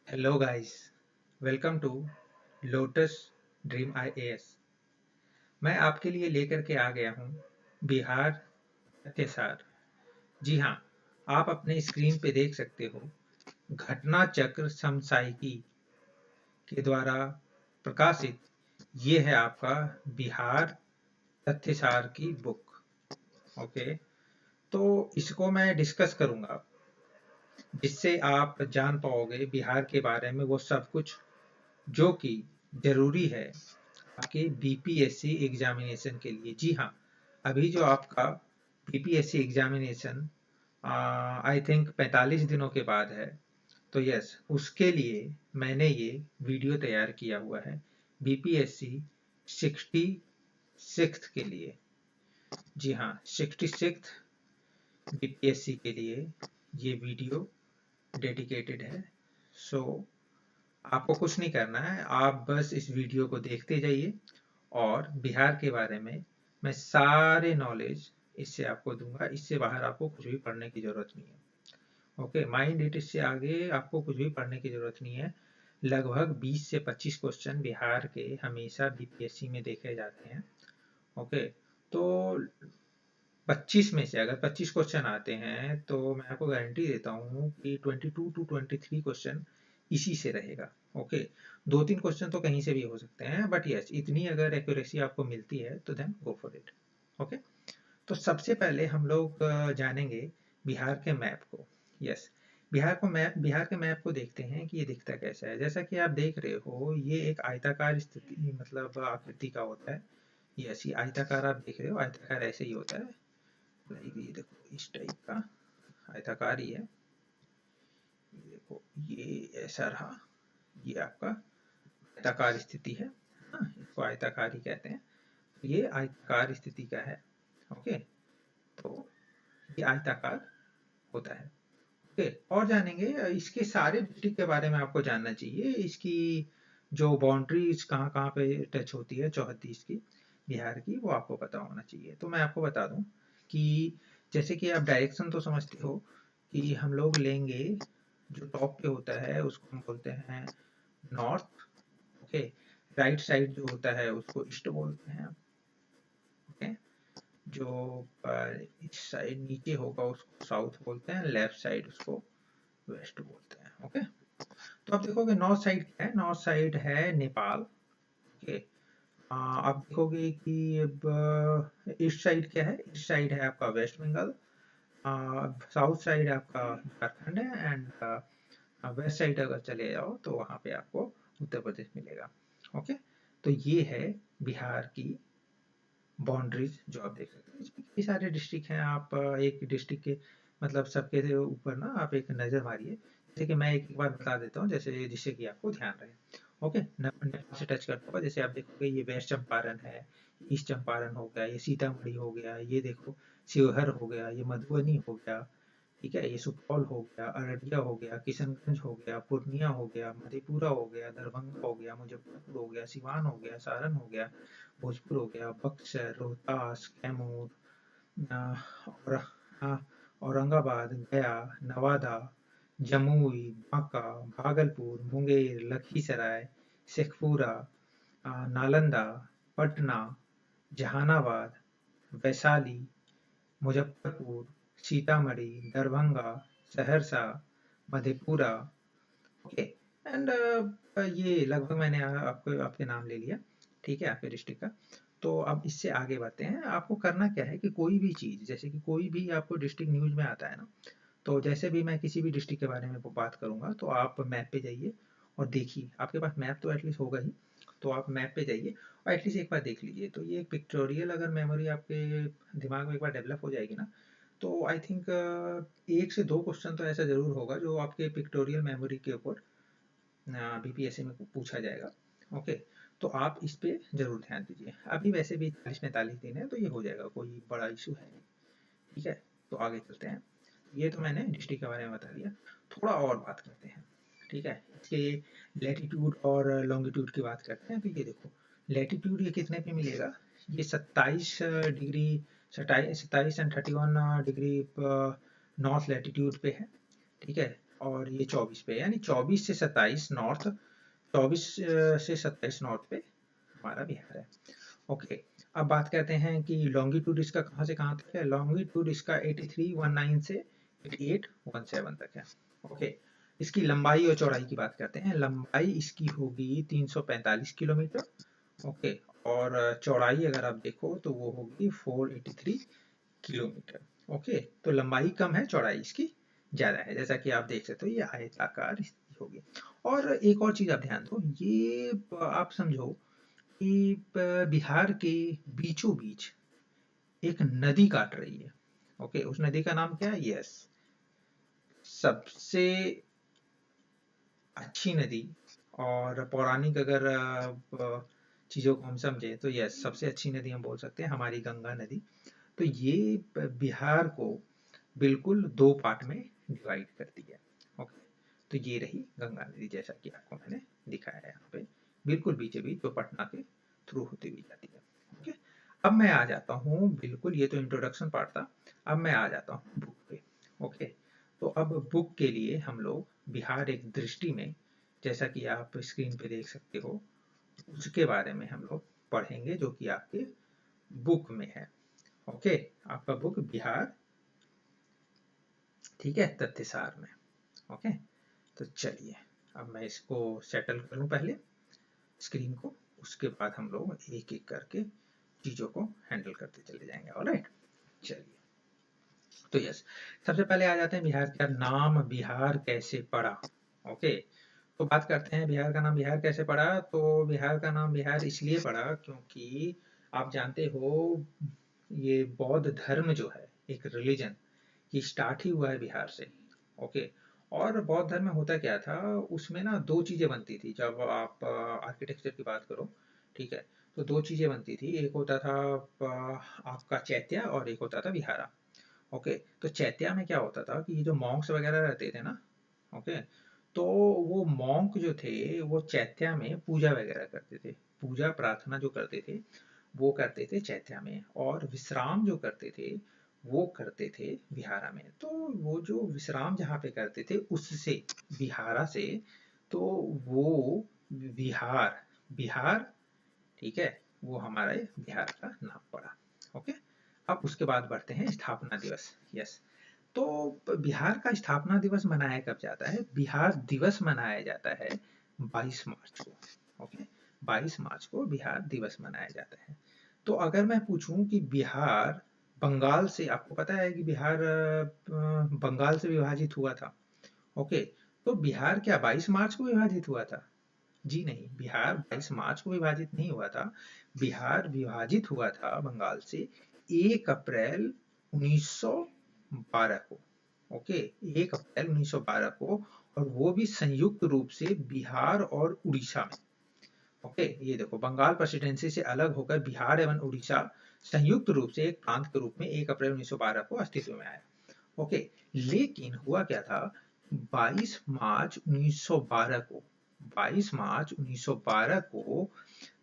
Hello guys, welcome to Lotus Dream IAS. मैं आपके लिए लेकर के आ गया हूँ बिहार तथ्यसार। जी हाँ, आप अपने स्क्रीन पे देख सकते हो। घटना चक्र समसामयिकी के द्वारा प्रकाशित ये है आपका बिहार तथ्यसार की बुक। ओके, तो इसको मैं डिस्कस करूंगा जिससे आप जान पाओगे बिहार के बारे में वो सब कुछ जो कि जरूरी है आपके बीपीएससी एग्जामिनेशन के लिए। जी हाँ, अभी जो आपका बीपीएससी एग्जामिनेशन आई थिंक 45 दिनों के बाद है, तो यस, उसके लिए मैंने ये वीडियो तैयार किया हुआ है बीपीएससी 66 के लिए। जी हाँ, 66 बीपीएससी के लिए ये वीडियो डेडिकेटेड है। सो आपको कुछ नहीं करना है, आप बस इस वीडियो को देखते जाइए और बिहार के बारे में मैं सारे नॉलेज इससे आपको दूंगा। इससे बाहर आपको कुछ भी पढ़ने की जरूरत नहीं है। ओके, माइंड इट, इससे आगे आपको कुछ भी पढ़ने की जरूरत नहीं है। लगभग 20 से 25 क्वेश्चन बिहार के हमेशा बीपीएससी में देखे जाते हैं। ओके, तो 25 में से अगर 25 क्वेश्चन आते हैं तो मैं आपको गारंटी देता हूँ कि 22 टू 23 क्वेश्चन इसी से रहेगा। ओके, दो तीन क्वेश्चन तो कहीं से भी हो सकते हैं, बट यस, इतनी अगर एक्यूरेसी आपको मिलती है तो then go for it. Okay, तो सबसे पहले हम लोग जानेंगे बिहार के मैप को। यस, बिहार के मैप को देखते हैं कि ये दिखता कैसा है। जैसा कि आप देख रहे हो, ये एक आयताकार स्थिति मतलब आकृति का होता है। यस, ये आयताकार आप देख रहे हो, आयताकार ऐसे ही होता है। लाइक ये देखो, इस टाइप का आयताकार ही है। ये देखो, ये ऐसा रहा, ये आपका आयताकार स्थिति है। हाँ, इसको आयताकार ही कहते हैं। ये आयताकार स्थिति का है। ओके, तो ये आयताकार होता है। ओके, और जानेंगे इसके सारे डिस्ट्रिक्ट के बारे में। आपको जानना चाहिए इसकी जो बाउंड्रीज कहाँ कहाँ पे टच होती है 34 की बिहार की, वो आपको पता होना चाहिए। तो मैं आपको बता दूं कि जैसे कि आप डायरेक्शन तो समझते हो कि हम लोग लेंगे, जो टॉप पे होता है उसको हम बोलते हैं नॉर्थ। ओके, राइट साइड जो होता है उसको ईस्ट बोलते हैं। ओके, जो इस साइड नीचे होगा उसको साउथ बोलते हैं, लेफ्ट साइड उसको वेस्ट बोलते हैं। ओके, तो आप देखोगे नॉर्थ साइड क्या है, नॉर्थ साइड है नेपाल। ओके, आप देखोगे कि अब ईस्ट साइड क्या है, ईस्ट साइड है आपका वेस्ट बंगाल। साउथ साइड आपका झारखंड है, एंड वेस्ट साइड अगर चले जाओ तो वहाँ पे आपको उत्तर प्रदेश मिलेगा। ओके, तो ये है बिहार की बाउंड्रीज जो आप देख सकते हैं। इसमें कई सारे डिस्ट्रिक्ट हैं। आप एक डिस्ट्रिक्ट के मतलब सबके ऊपर ना आप एक नज़र मारिए। जैसे कि मैं एक एक बार बता देता हूँ, जैसे जिससे कि आपको ध्यान रहे। ओके, नेपाल से टच करता होगा, जैसे आप देखोगे ये वेस्ट चंपारण है, ईस्ट चंपारण हो गया, ये सीतामढ़ी हो गया, ये देखो शिवहर हो गया, ये मधुबनी हो गया। ठीक है, ये सुपौल हो गया, अररिया हो गया, किशनगंज हो गया, पूर्णिया हो गया, मधेपुरा हो गया, दरभंगा हो गया, मुजफ्फरपुर हो गया, सिवान हो गया, सारण हो गया, भोजपुर हो गया, बक्सर, रोहतास, कैमूर, और औरंगाबाद, गया, नवादा, जमुई, बांका, भागलपुर, मुंगेर, लखीसराय, शेखपुरा, नालंदा, पटना, जहानाबाद, वैशाली, मुजफ्फरपुर, सीतामढ़ी, दरभंगा, सहरसा, मधेपुरा। ओके, एंड ये लगभग मैंने आपको आपके नाम ले लिया। ठीक है, आपके डिस्ट्रिक्ट का। तो अब इससे आगे बढ़ते हैं। आपको करना क्या है कि कोई भी चीज़, जैसे कि कोई भी आपको डिस्ट्रिक्ट न्यूज़ में आता है ना, तो जैसे भी मैं किसी भी डिस्ट्रिक्ट के बारे में बात करूंगा तो आप मैप पे जाइए और देखिए। आपके पास मैप तो एटलीस्ट होगा ही, तो आप मैप पे जाइए और एटलीस्ट एक बार देख लीजिए। तो ये पिक्टोरियल अगर मेमोरी आपके दिमाग में एक बार डेवलप हो जाएगी ना, तो आई थिंक एक से दो क्वेश्चन तो ऐसा जरूर होगा जो आपके पिक्टोरियल मेमोरी के ऊपर बीपीएससी में पूछा जाएगा। ओके, तो आप इस पे जरूर ध्यान दीजिए। अभी वैसे भी 40-45 दिन है तो ये हो जाएगा, कोई बड़ा इशू है नहीं। ठीक है, तो आगे चलते हैं। ये तो मैंने डिस्ट्रिक्ट के बारे में बता दिया, थोड़ा और बात करते हैं। ठीक है, इसके लैटिट्यूड और लॉन्गिट्यूड की बात करते हैं। तो ये देखो, लैटिट्यूड ये कितने पे मिलेगा, ये 27 degree, 27 and 31 degree north latitude पे है। ठीक है, और ये 24 पे, यानी 24 से 27 नॉर्थ, 24 से 27 नॉर्थ पे हमारा बिहार है। ओके, अब बात करते हैं कि लॉन्गिट्यूड इसका कहाँ से कहाँ तक है। लॉन्गिट्यूड इसका 8319 से 8817 तक है। ओके, इसकी लंबाई और चौड़ाई की बात करते हैं। लंबाई इसकी होगी 345 किलोमीटर। ओके, और चौड़ाई अगर आप देखो तो वो होगी 483 किलोमीटर। ओके, तो लंबाई कम है, चौड़ाई इसकी ज्यादा है, जैसा कि आप देख सकते हो ये आयताकार होगी। और एक और चीज आप ध्यान दो, ये आप समझो कि बिहार के बीचों बीच एक नदी काट रही है। ओके, उस नदी का नाम क्या है? यस, सबसे अच्छी नदी और पौराणिक अगर चीजों को हम समझे तो यस, सबसे अच्छी नदी हम बोल सकते हैं हमारी गंगा नदी। तो ये बिहार को बिल्कुल दो पार्ट में डिवाइड करती है। ओके, तो ये रही गंगा नदी, जैसा कि आपको मैंने दिखाया है यहाँ पे, बिल्कुल बीचे बीच जो पटना के थ्रू होती हुई जाती है। ओके, अब मैं आ जाता हूँ, बिल्कुल ये तो इंट्रोडक्शन पार्ट था, अब मैं आ जाता हूँ बुक पे। ओके, तो अब बुक के लिए हम लोग बिहार एक दृष्टि में, जैसा कि आप स्क्रीन पे देख सकते हो, उसके बारे में हम लोग पढ़ेंगे, जो कि आपके बुक में है। ओके, आपका बुक बिहार, ठीक है, तथ्यसार में। ओके, तो चलिए अब मैं इसको सेटल करूं पहले स्क्रीन को, उसके बाद हम लोग एक एक करके चीजों को हैंडल करते चले जाएंगे। ऑलराइट, चलिए, तो यस, सबसे पहले आ जाते हैं बिहार का नाम बिहार कैसे पड़ा। ओके, तो बात करते हैं बिहार का नाम बिहार कैसे पड़ा। तो बिहार का नाम बिहार इसलिए पड़ा क्योंकि आप जानते हो ये बौद्ध धर्म जो है, एक रिलीजन, ये स्टार्ट ही हुआ है बिहार से। ओके, और बौद्ध धर्म में होता क्या था, उसमें ना दो चीजें बनती थी। जब आप आर्किटेक्चर की बात करो, ठीक है, तो दो चीजें बनती थी, एक होता था आपका चैत्या और एक होता था विहारा। ओके, तो चैत्या में क्या होता था कि ये जो मॉन्क्स वगैरह रहते थे ना, ओके, तो वो मॉन्क जो थे वो चैत्या में पूजा वगैरह करते थे, पूजा प्रार्थना जो करते थे वो करते थे चैत्या में, और विश्राम जो करते थे वो करते थे विहारा में। तो वो जो विश्राम जहाँ पे करते थे उससे, विहारा से, तो वो विहार, बिहार, ठीक है, वो हमारा बिहार का नाम पड़ा। ओके, अब उसके बाद बढ़ते हैं स्थापना दिवस। यस, तो बिहार का स्थापना दिवस मनाया कब जाता है? बिहार दिवस मनाया जाता है 22 मार्च को। ओके, 22 मार्च को बिहार दिवस मनाया जाता है। तो अगर मैं पूछूं कि बिहार बंगाल से, आपको पता है कि बिहार बंगाल से विभाजित हुआ था। ओके, तो बिहार क्या 22 मार्च को विभाजित हुआ था? जी नहीं, बिहार 22 मार्च को विभाजित नहीं हुआ था। बिहार विभाजित हुआ था बंगाल से 1 अप्रैल 1912 को। ओके, 1 अप्रैल 1912 को, और वो भी संयुक्त रूप से बिहार और उड़ीसा में। ओके, ये देखो, बंगाल प्रेसिडेंसी से अलग होकर बिहार एवं उड़ीसा संयुक्त रूप से एक प्रांत के रूप में 1 अप्रैल 1912 को अस्तित्व में आया। ओके, लेकिन हुआ क्या था, 22 मार्च 1912 को, 22 मार्च 1912 को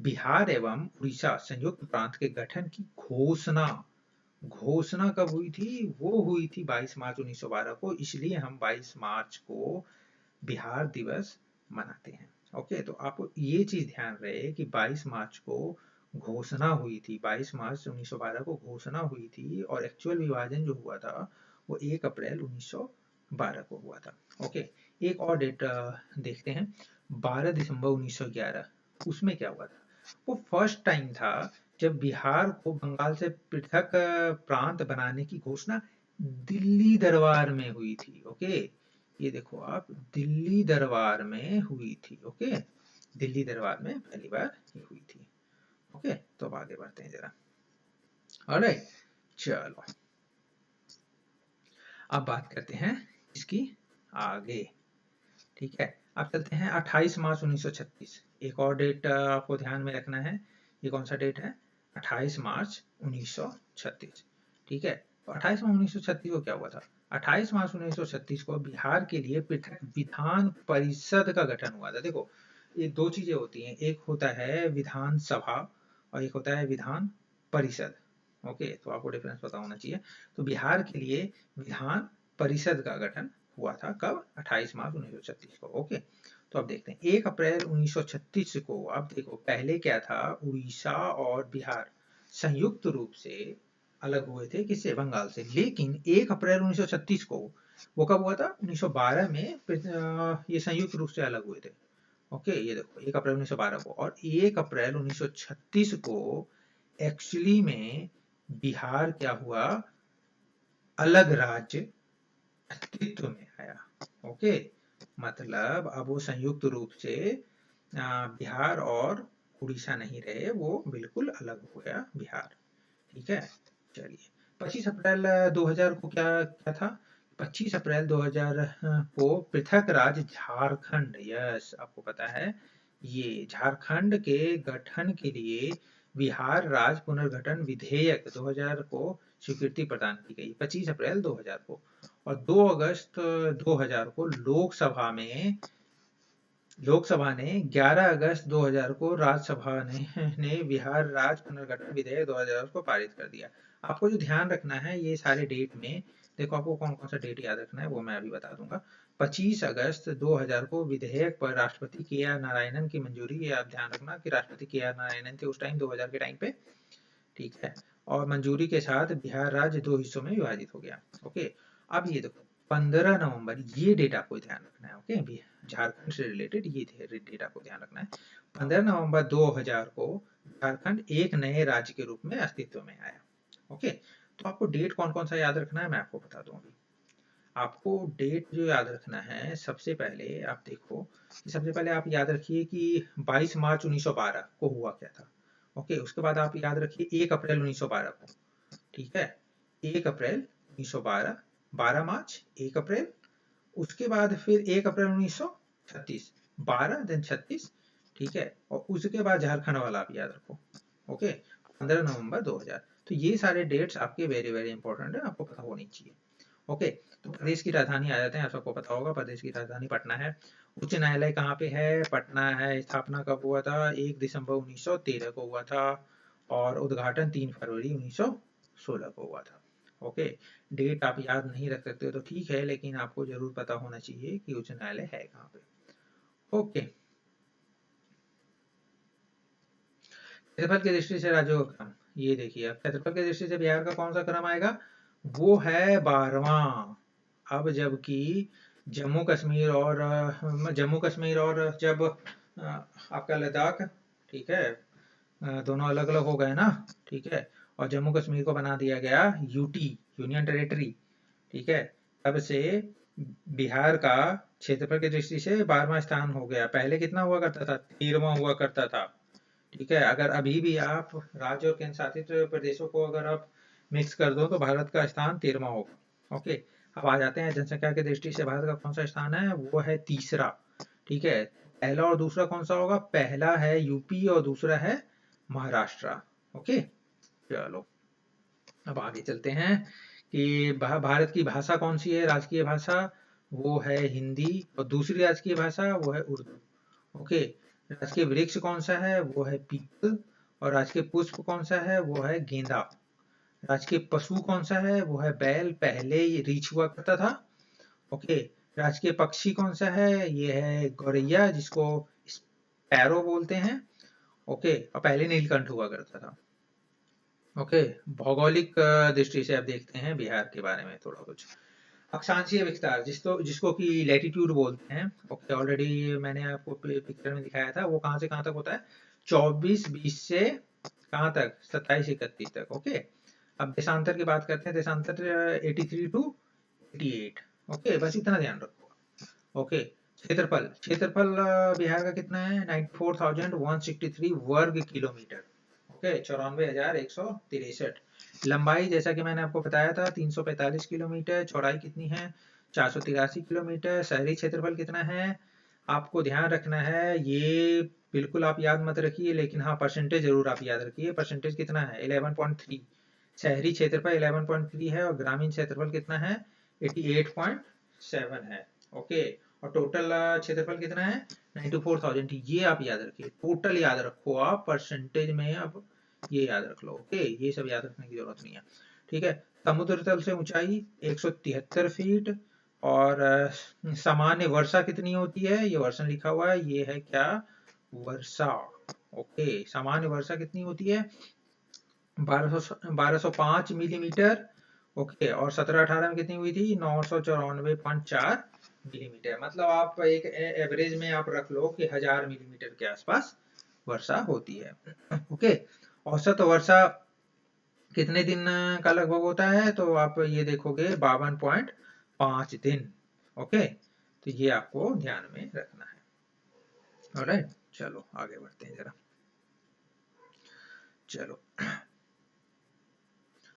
बिहार एवं उड़ीसा संयुक्त प्रांत के गठन की घोषणा, घोषणा कब हुई थी? वो हुई थी 22 मार्च 1912 को, इसलिए हम 22 मार्च को बिहार दिवस मनाते हैं। ओके, तो आपको ये चीज ध्यान रहे कि 22 मार्च को घोषणा हुई थी, 22 मार्च 1912 को घोषणा हुई थी, और एक्चुअल विभाजन जो हुआ था वो 1 अप्रैल 1912 को हुआ था। ओके, एक और डेट देखते हैं, 12 दिसंबर 1911, उसमें क्या हुआ था? वो फर्स्ट टाइम था जब बिहार को बंगाल से पृथक प्रांत बनाने की घोषणा दिल्ली दरबार में हुई थी। ओके, ये देखो आप, दिल्ली दरबार में हुई थी। ओके, दिल्ली दरबार में पहली बार ये हुई थी। ओके, तो अब आगे बढ़ते हैं जरा। ऑलराइट, चलो अब बात करते हैं इसकी आगे, ठीक है। अब चलते हैं 28 मार्च 1936, एक और डेट आपको ध्यान में रखना है। ये कौन सा डेट है? 28 मार्च 1936, ठीक है। तो 28 मार्च 1936 को क्या हुआ था? 28 मार्च 1936 को बिहार के लिए पृथक विधान परिषद का गठन हुआ था। देखो, ये दो चीजें होती हैं, एक होता है विधान सभा और एक होता है विधान परिषद। ओके, तो आपको डिफरेंस पता होना चाहिए। तो बिहार के लिए विधान परिषद का गठन हुआ था। कब? 28 मार्च 1936 को। ओके, तो अब देखते हैं 1 अप्रैल 1936 को। अब देखो पहले क्या था, उड़ीसा और बिहार संयुक्त रूप से अलग हुए थे, किससे? बंगाल से। लेकिन 1 अप्रैल 1936 को, वो कब हुआ था? 1912 में ये संयुक्त रूप से अलग हुए थे। ओके, ये देखो 1 अप्रैल 1912 को, और 1 अप्रैल 1936 को एक्चुअली में बिहार क्या हुआ? अलग राज्य अस्तित्व में आया। ओके, मतलब अब वो संयुक्त रूप से बिहार और उड़ीसा नहीं रहे, वो बिल्कुल अलग हो गया बिहार। ठीक है, चलिए 25 अप्रैल 2000 को क्या क्या था? 25 अप्रैल 2000 को पृथक राज्य झारखंड, यस आपको पता है, ये झारखंड के गठन के लिए बिहार राज्य पुनर्गठन विधेयक 2000 को स्वीकृति प्रदान की गई 25 अप्रैल 2000 को। और 2 अगस्त 2000 को लोकसभा ने 11 अगस्त 2000 को राज्यसभा ने बिहार राज्य पुनर्गठन विधेयक 2000 को पारित कर दिया। आपको जो ध्यान रखना है ये सारे डेट में, देखो आपको कौन कौन सा डेट याद रखना है वो मैं अभी बता दूंगा। 25 अगस्त 2000 को विधेयक पर राष्ट्रपति के आर नारायणन की मंजूरी, ये आप ध्यान रखना कि राष्ट्रपति के आर नारायणन थे उस टाइम 2000 के टाइम पे। ठीक है, और मंजूरी के साथ बिहार राज्य 2 हिस्सों में विभाजित हो गया। ओके, अब ये देखो 15 नवंबर, ये डेट आपको ध्यान रखना है। ओके, झारखंड से रिलेटेड ये डेट आपको ध्यान रखना है। 15 नवंबर 2000 को झारखंड एक नए राज्य के रूप में अस्तित्व में आया। ओके, तो आपको डेट कौन कौन सा याद रखना है मैं आपको बता दूं अभी। आपको डेट जो याद रखना है, सबसे पहले आप देखो, सबसे पहले आप याद रखिए कि 22 मार्च 1912 को हुआ क्या था। ओके, उसके बाद आप याद रखिए 1 अप्रैल 1912 को। ठीक है, 1 अप्रैल 1912, 12 मार्च, 1 अप्रैल, उसके बाद फिर 1 अप्रैल 1936, 12 देन 36। ठीक है, और उसके बाद झारखंड वाला आप याद रखो। ओके, 15 नवंबर 2000। तो ये सारे डेट्स आपके वेरी वेरी इंपॉर्टेंट है, आपको पता होनी चाहिए। ओके, तो प्रदेश की राजधानी आ जाते हैं, आप सबको पता होगा प्रदेश की राजधानी पटना है। उच्च न्यायालय कहाँ पे है? पटना है। स्थापना कब हुआ था? 1 दिसंबर 1913 को हुआ था, और उद्घाटन 3 फरवरी 1916 को हुआ था। ओके, डेट आप याद नहीं रख सकते हो तो ठीक है, लेकिन आपको जरूर पता होना चाहिए कि उच्च न्यायालय है कहाँ पे। ओके, क्षेत्रफल की दृष्टि से राज्यों का क्रम, ये देखिए अब क्षेत्रफल की दृष्टि से बिहार का कौन सा क्रम आएगा? वो है 12वां। अब जबकि जम्मू कश्मीर और जब आपका लद्दाख, ठीक है, दोनों अलग अलग हो गए ना। ठीक है, और जम्मू कश्मीर को बना दिया गया यूटी, यूनियन टेरिटरी। ठीक है, तब से बिहार का क्षेत्रफल की दृष्टि से 12वां स्थान हो गया। पहले कितना हुआ करता था? 13वां हुआ करता था। ठीक है, अगर अभी भी आप राज्य और केंद्र शासित प्रदेशों को अगर आप मिक्स कर दो तो भारत का स्थान 13वां होगा। ओके, अब आ जाते हैं जनसंख्या की दृष्टि से भारत का कौन सा स्थान है? वो है तीसरा। ठीक है, पहला और दूसरा कौन सा होगा? पहला है यूपी और दूसरा है महाराष्ट्र। ओके, चलो अब आगे चलते हैं कि भारत की भाषा कौन सी है? राजकीय भाषा वो है हिंदी, और दूसरी राजकीय भाषा वो है उर्दू। ओके, राजकीय वृक्ष कौन सा है? वो है पीपल, और राजकीय पुष्प कौन सा है? वो है गेंदा। राजकीय पशु कौन सा है? वो है बैल, पहले ये रीछ हुआ करता था। ओके, राजकीय पक्षी कौन सा है? ये है गौरैया, जिसको स्पैरो बोलते हैं। ओके, और पहले नीलकंठ हुआ करता था। ओके, भौगोलिक दृष्टि से अब देखते हैं बिहार के बारे में थोड़ा कुछ। अक्षांशीय विस्तार, जिसको कि लैटिट्यूड बोलते हैं। ओके, ऑलरेडी मैंने आपको पिक्चर में दिखाया था। वो कहाँ से कहाँ तक होता है? 24-20 से कहाँ तक? 27-31 तक। ओके, अब देशांतर की बात करते हैं। देशांतर 83 to 88। ओके, बस इतना ध्यान रखो। ओके, क्षेत्रफल बिहार का कितना है? 94,163 वर्ग किलोमीटर। ओके, 94,163। लंबाई जैसा कि मैंने आपको बताया था 345 किलोमीटर। चौड़ाई कितनी है? 483 किलोमीटर। शहरी क्षेत्रफल कितना है? आपको ध्यान रखना है, ये बिल्कुल आप याद मत रखिए, लेकिन हाँ परसेंटेज जरूर आप याद रखिए। परसेंटेज कितना है? 11.3। शहरी क्षेत्रफल 11.3 है, और ग्रामीण क्षेत्रफल कितना है? 88.7 है। ओके, और टोटल क्षेत्रफल कितना है? 94,000। ये आप याद रखिए, टोटल याद रखो आप, परसेंटेज में अब ये याद रख लो। ओके, ये सब याद रखने की जरूरत नहीं है। ठीक है, समुद्र तल से ऊंचाई 173 फीट, और सामान्य वर्षा कितनी होती है, ये वर्षा लिखा हुआ है, ये है क्या, वर्षा। ओके, सामान्य वर्षा कितनी होती है, 1205 मिलीमीटर। ओके, और 17-18 में कितनी हुई थी, 994.4 मिलीमीटर। मतलब आप एक एवरेज में आप रख लो कि 1000 मिलीमीटर के आसपास वर्षा होती है। ओके, औसत वर्षा कितने दिन का लगभग होता है, तो आप ये देखोगे 52.5 दिन। ओके, तो ये आपको ध्यान में रखना है। ऑलराइट, चलो आगे बढ़ते हैं जरा। चलो